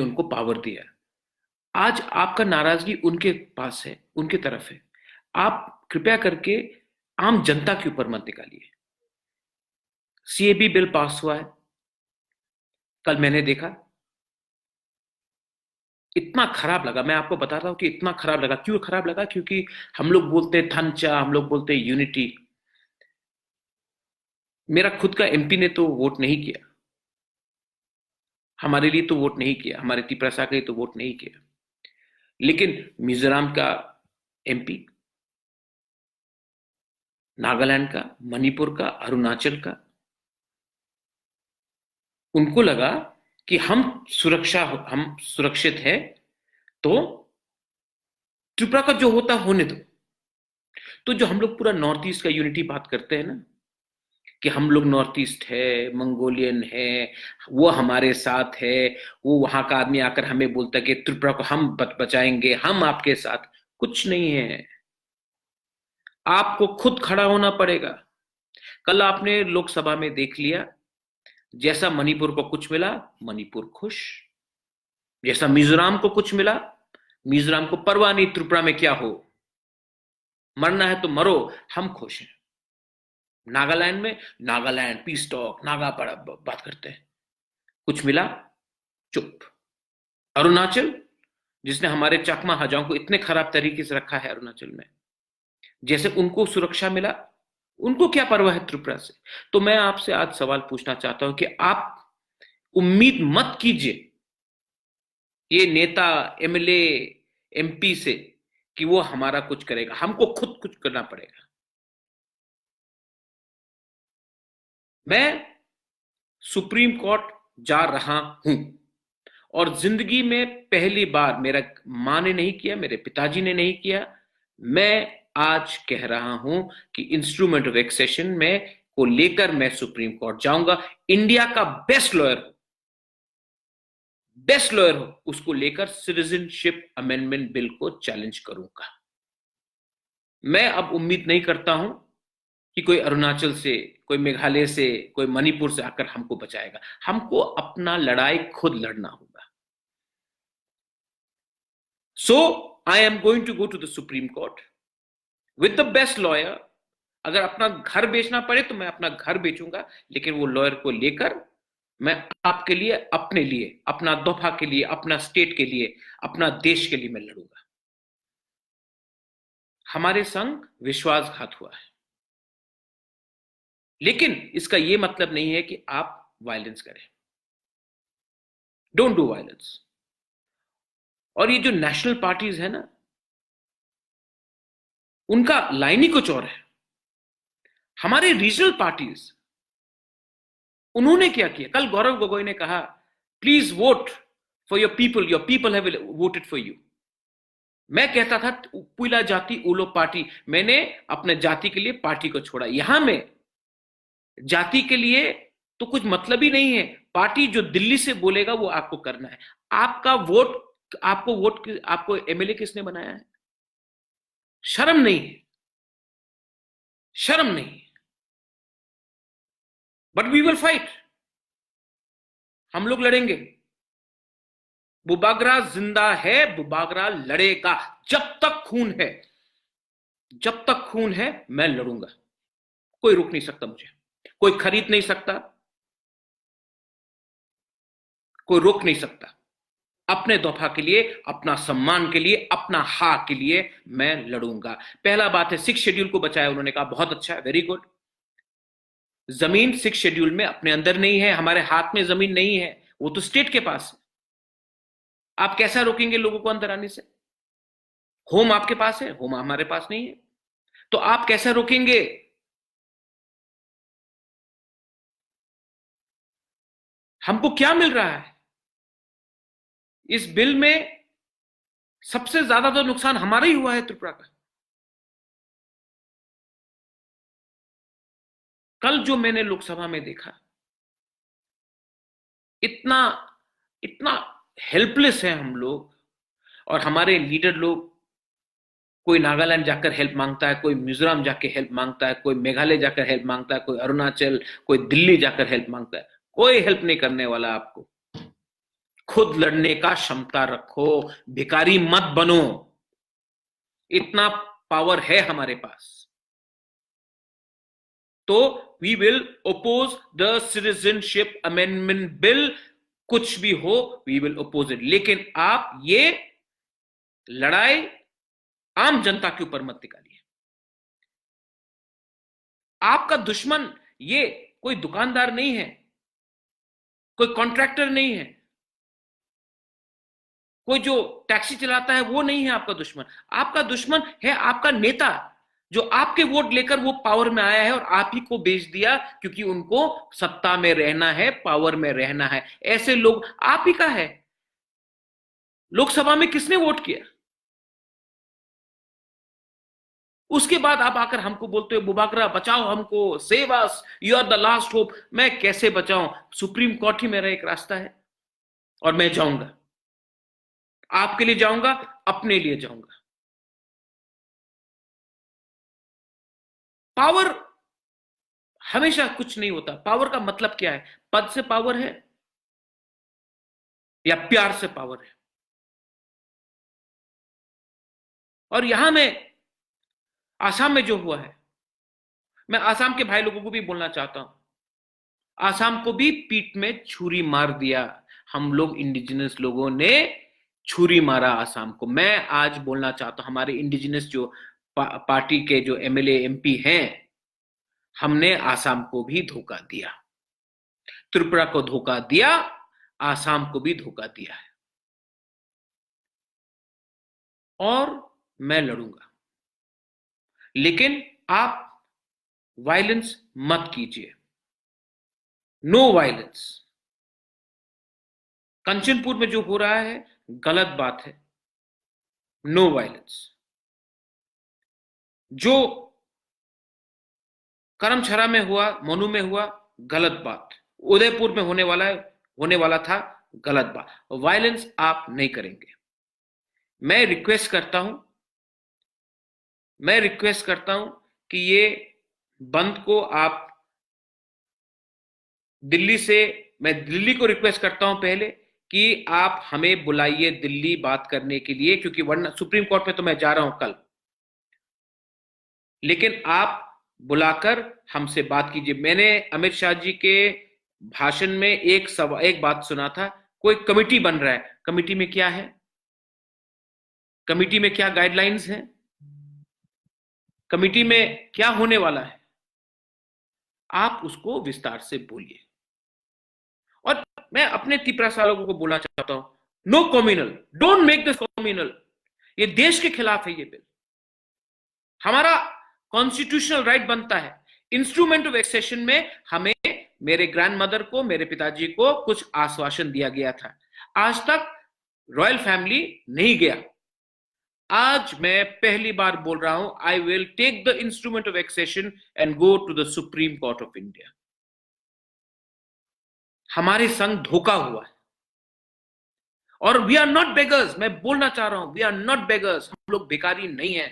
उनको पावर दिया। आज आपका नाराजगी उनके पास है, उनके तरफ है। आप कृपया करके आम जनता के ऊपर मत निकालिए। सीएबी बिल पास हुआ है, कल मैंने देखा, इतना खराब लगा। मैं आपको बता रहा हूं कि इतना खराब लगा। क्यों खराब लगा? क्योंकि हम लोग बोलते हैं थनचा, हम लोग बोलते हैं यूनिटी। मेरा खुद का एमपी ने तो वोट नहीं किया, हमारे लिए तो वोट नहीं किया, हमारे तिपरासा के लिए तो वोट नहीं किया, लेकिन मिजोरम का एमपी, नागालैंड का, मणिपुर का, अरुणाचल का, उनको लगा कि हम सुरक्षित है, तो त्रिपुरा का जो होता होने दो। तो जो हम लोग पूरा नॉर्थ ईस्ट का यूनिटी बात करते हैं ना, कि हम लोग नॉर्थ ईस्ट है, मंगोलियन है, वो हमारे साथ है, वो वहां का आदमी आकर हमें बोलता है कि त्रिपुरा को हम बचाएंगे, हम आपके साथ। कुछ नहीं है, आपको खुद खड़ा होना पड़ेगा। कल आपने लोकसभा में देख लिया, जैसा मणिपुर को कुछ मिला, मणिपुर खुश। जैसा मिजोरम को कुछ मिला, मिजोरम को परवाह नहीं त्रिपुरा में क्या हो, मरना है तो मरो, हम खुश हैं। नागालैंड में, नागालैंड पीस टॉक, नागा पर बात करते हैं, कुछ मिला चुप। अरुणाचल, जिसने हमारे चकमा हजाओं को इतने खराब तरीके से रखा है, अरुणाचल में जैसे उनको सुरक्षा मिला, उनको क्या परवाह है त्रिपुरा से। तो मैं आपसे आज सवाल पूछना चाहता हूं कि आप उम्मीद मत कीजिए ये नेता, एमएलए, एमपी से कि वो हमारा कुछ करेगा। हमको खुद कुछ करना पड़ेगा। मैं सुप्रीम कोर्ट जा रहा हूं, और जिंदगी में पहली बार, मेरा मां ने नहीं किया, मेरे पिताजी ने नहीं किया, मैं आज कह रहा हूं कि इंस्ट्रूमेंट ऑफ एक्सेशन में को लेकर मैं सुप्रीम कोर्ट जाऊंगा। इंडिया का बेस्ट लॉयर हो, उसको लेकर सिटीजनशिप अमेंडमेंट बिल को चैलेंज करूंगा। मैं अब उम्मीद नहीं करता हूं कि कोई अरुणाचल से, कोई मेघालय से, कोई मणिपुर से आकर हमको बचाएगा। हमको अपना लड़ाई खुद लड़ना होगा। So I am going to go to the Supreme Court with the best lawyer. अगर अपना घर बेचना पड़े तो मैं अपना घर बेचूंगा, लेकिन वो लॉयर को लेकर मैं आपके लिए, अपने लिए, अपना दोफा के लिए, अपना स्टेट के लिए, अपना देश के लिए मैं लड़ूंगा। हमारे संग विश्वासघात हुआ है, लेकिन इसका यह मतलब नहीं है कि आप वायलेंस करें। Don't do violence. और ये जो नेशनल पार्टीज है ना, उनका लाइन ही कुछ और है। हमारे रीजनल पार्टीज, उन्होंने क्या किया? कल गौरव गोगोई ने कहा, please vote for your people have voted for you. मैं कहता था पुला जाति उलो पार्टी, मैंने अपने जाति के लिए पार्टी को छोड़ा। यहां में जाति के लिए तो कुछ मतलब ही नहीं है। पार्टी जो दिल्ली से बोलेगा वो आपको करना है। आपका वोट, आपको एमएलए किसने बनाया है? शर्म नहीं है, शर्म नहीं। बट वी विल फाइट, हम लोग लड़ेंगे। बुबागरा जिंदा है, बुबागरा लड़ेगा। जब तक खून है, जब तक खून है, मैं लड़ूंगा। कोई रोक नहीं सकता मुझे, कोई खरीद नहीं सकता, कोई रोक नहीं सकता। अपने दफा के लिए, अपना सम्मान के लिए, अपना हक के लिए मैं लड़ूंगा। पहला बात है, 6 शेड्यूल को बचाया उन्होंने कहा, बहुत अच्छा है, वेरी गुड। जमीन 6 शेड्यूल में अपने अंदर नहीं है, हमारे हाथ में जमीन नहीं है, वो तो स्टेट के पास है। आप कैसा रोकेंगे लोगों को अंदर आने से? होम आपके पास है, होम हमारे पास नहीं है, तो आप कैसे रोकेंगे? हमको क्या मिल रहा है इस बिल में? सबसे ज्यादा तो नुकसान हमारा ही हुआ है त्रिपुरा का। कल जो मैंने लोकसभा में देखा, इतना इतना हेल्पलेस है हम लोग, और हमारे लीडर लोग, कोई नागालैंड जाकर हेल्प मांगता है, कोई मिजोरम जाकर हेल्प मांगता है, कोई मेघालय जाकर हेल्प मांगता है, कोई अरुणाचल, कोई दिल्ली जाकर हेल्प मांगता है। कोई हेल्प नहीं करने वाला आपको। खुद लड़ने का क्षमता रखो, भिखारी मत बनो। इतना पावर है हमारे पास। तो we will oppose the citizenship amendment bill, कुछ भी हो वी विल ओपोज इट। लेकिन आप ये लड़ाई आम जनता के ऊपर मत निकालिए। आपका दुश्मन ये कोई दुकानदार नहीं है, कोई कॉन्ट्रैक्टर नहीं है, कोई जो टैक्सी चलाता है वो नहीं है आपका दुश्मन। आपका दुश्मन है आपका नेता, जो आपके वोट लेकर वो पावर में आया है और आप ही को बेच दिया, क्योंकि उनको सत्ता में रहना है, पावर में रहना है। ऐसे लोग आप ही का है। लोकसभा में किसने वोट किया? उसके बाद आप आकर हमको बोलते हो बुबाकरा बचाओ हमको, save us, you are the last hope. मैं कैसे बचाऊं? सुप्रीम कोर्ट ही मेरा एक रास्ता है और मैं जाऊंगा। आपके लिए जाऊंगा, अपने लिए जाऊंगा। पावर हमेशा कुछ नहीं होता। पावर का मतलब क्या है? पद से पावर है या प्यार से पावर है? और यहां में आसाम में जो हुआ है, मैं आसाम के भाई लोगों को भी बोलना चाहता हूं, आसाम को भी पीठ में छुरी मार दिया। हम लोग इंडिजिनस लोगों ने छुरी मारा आसाम को। मैं आज बोलना चाहता हूं, हमारे इंडिजिनस जो पार्टी के जो एमएलए एमपी हैं, हमने आसाम को भी धोखा दिया, त्रिपुरा को धोखा दिया, आसाम को भी धोखा दिया है। और मैं लड़ूंगा, लेकिन आप वायलेंस मत कीजिए। No violence. कंचनपुर में जो हो रहा है गलत बात है। No violence. जो करमछरा में हुआ, मनु में हुआ, गलत बात। उदयपुर में होने वाला था, गलत बात। वायलेंस आप नहीं करेंगे। मैं रिक्वेस्ट करता हूं कि ये बंद को आप मैं दिल्ली को रिक्वेस्ट करता हूं पहले कि आप हमें बुलाइए दिल्ली बात करने के लिए, क्योंकि वरना सुप्रीम कोर्ट में तो मैं जा रहा हूं कल, लेकिन आप बुलाकर हमसे बात कीजिए। मैंने अमित शाह जी के भाषण में एक बात सुना था, कोई कमिटी बन रहा है। कमिटी में क्या है? कमिटी में क्या गाइडलाइंस हैं? कमिटी में क्या होने वाला है? आप उसको विस्तार से बोलिए। और मैं अपने तिपरा लोगों को बोलना चाहता हूं, no communal, don't make this communal. ये देश के खिलाफ है ये बिल। हमारा कॉन्स्टिट्यूशनल राइट बनता है। इंस्ट्रूमेंट ऑफ एक्सेशन में हमें, मेरे ग्रैंडमदर को, मेरे पिताजी को कुछ आश्वासन दिया गया था। आज तक रॉयल फैमिली नहीं गया। आज मैं पहली बार बोल रहा हूं, I will take the instrument of accession and go to the Supreme Court of India. हमारे संग धोखा हुआ है और वी आर नॉट बेगर्स। मैं बोलना चाह रहा हूं, वी आर नॉट बेगर्स। हम लोग भिखारी नहीं है।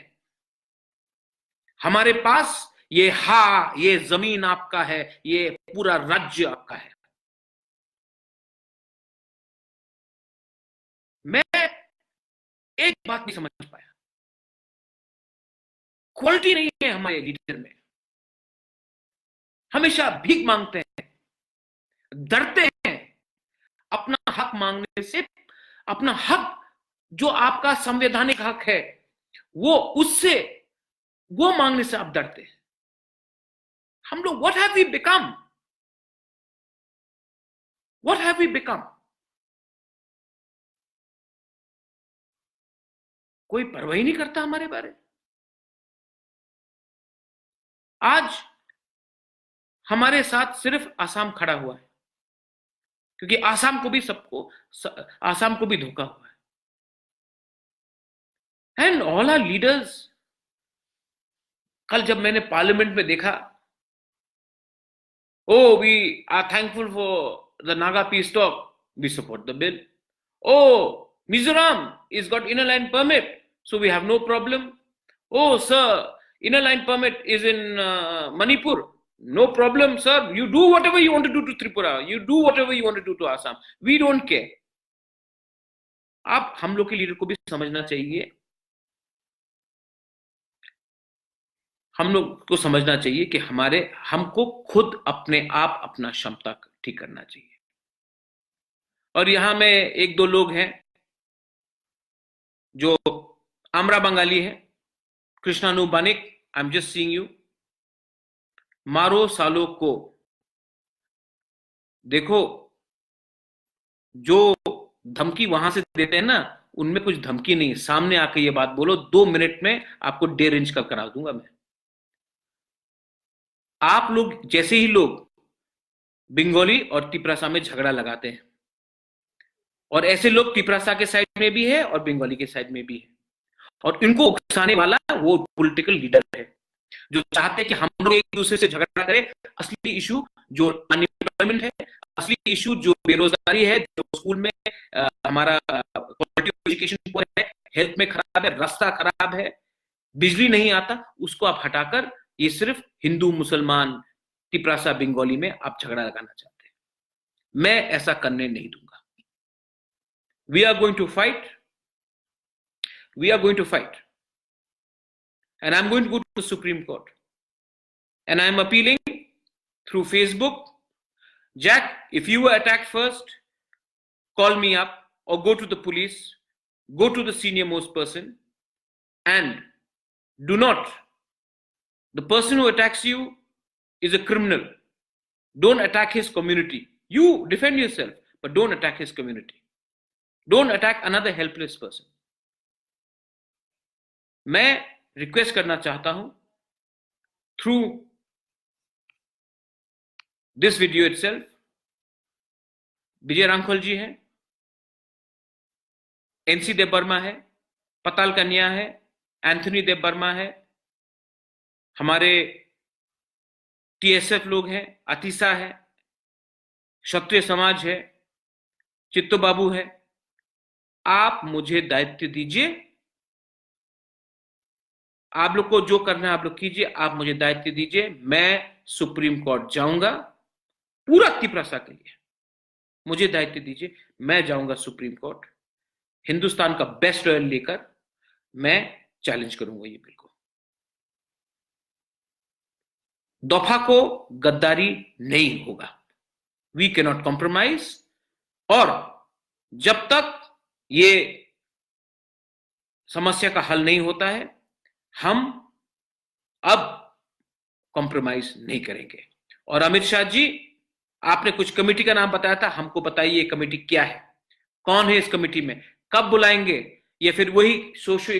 हमारे पास ये जमीन आपका है, ये पूरा राज्य आपका है। मैं एक बात नहीं समझ पाया, क्वालिटी नहीं है हमारे लीडर में। हमेशा भीख मांगते हैं, डरते हैं अपना हक मांगने से। अपना हक जो आपका संवैधानिक हक है, वो मांगने से आप डरते हैं। हम लोग what have we become? What have we become? कोई परवाह ही नहीं करता हमारे बारे। आज हमारे साथ सिर्फ आसाम खड़ा हुआ है, क्योंकि आसाम को भी धोखा हुआ है। एंड ऑल आर लीडर्स, कल जब मैंने पार्लियामेंट में देखा, we are thankful for the Naga peace talk, we support the bill. Mizoram is got inner line permit, so we have no problem. Oh sir, inner line permit is in Manipur. No problem sir, you do whatever you want to do to Tripura, you do whatever you want to do to Assam, we don't care. आप हम लोग के leader को भी समझना चाहिए, हम लोग को समझना चाहिए कि हमको खुद अपने आप अपना क्षमता ठीक करना चाहिए। और यहां में एक दो लोग हैं जो आमरा बंगाली है, Krishanu Banik, I am just seeing you, मारो सालों को। देखो, जो धमकी वहां से देते हैं ना, उनमें कुछ धमकी नहीं है, सामने आके ये बात बोलो, 2 मिनट में आपको डेढ़ इंच का करा दूंगा मैं। आप लोग जैसे ही लोग बंगाली और तिपरासा में झगड़ा लगाते हैं, और ऐसे लोग तिपरासा के साइड में भी है और बंगाली के साइड में भी है, और इनको उकसाने वाला वो पॉलिटिकल लीडर है जो चाहते हैं कि हम लोग एक दूसरे से झगड़ा करें। असली इशू जो अनएम्प्लॉयमेंट है, असली इशू जो बेरोजगारी है, जो स्कूल में हमारा क्वालिटी ऑफ एजुकेशन है, हेल्थ में खराब है, रास्ता खराब है, बिजली नहीं आता, उसको आप हटाकर ये सिर्फ हिंदू मुसलमान तिपरासा बंगाली में आप झगड़ा लगाना चाहते हैं। मैं ऐसा करने नहीं दूंगा। We are going to fight. We are going to fight. And I'm going to go to the Supreme Court. And I'm appealing through Facebook. Jack, if you were attacked first, call me up or go to the police, go to the senior most person, and do not. The person who attacks you is a criminal. Don't attack his community. You defend yourself, but don't attack his community. Don't attack another helpless person. मैं request करना चाहता हूं through this video itself, विजय रांखल जी हैं, NC देव वर्मा है, पताल कन्या है, Anthony देव वर्मा है, हमारे टीएसएफ लोग हैं, अतीसा है, क्षत्रिय समाज है, चित्तो बाबू है। आप मुझे दायित्व दीजिए, आप लोग को जो करना है आप लोग कीजिए, आप मुझे दायित्व दीजिए, मैं सुप्रीम कोर्ट जाऊंगा पूरा तिपरासा के लिए। मुझे दायित्व दीजिए, मैं जाऊंगा सुप्रीम कोर्ट, हिंदुस्तान का बेस्ट लॉयर लेकर मैं चैलेंज करूंगा ये बिल को। दफा को गद्दारी नहीं होगा, वी कैन नॉट कॉम्प्रोमाइज। और जब तक ये समस्या का हल नहीं होता है, हम अब कॉम्प्रोमाइज नहीं करेंगे। और अमित शाह जी, आपने कुछ कमेटी का नाम बताया था, हमको बताइए ये कमेटी क्या है, कौन है इस कमेटी में, कब बुलाएंगे, या फिर वही सोशो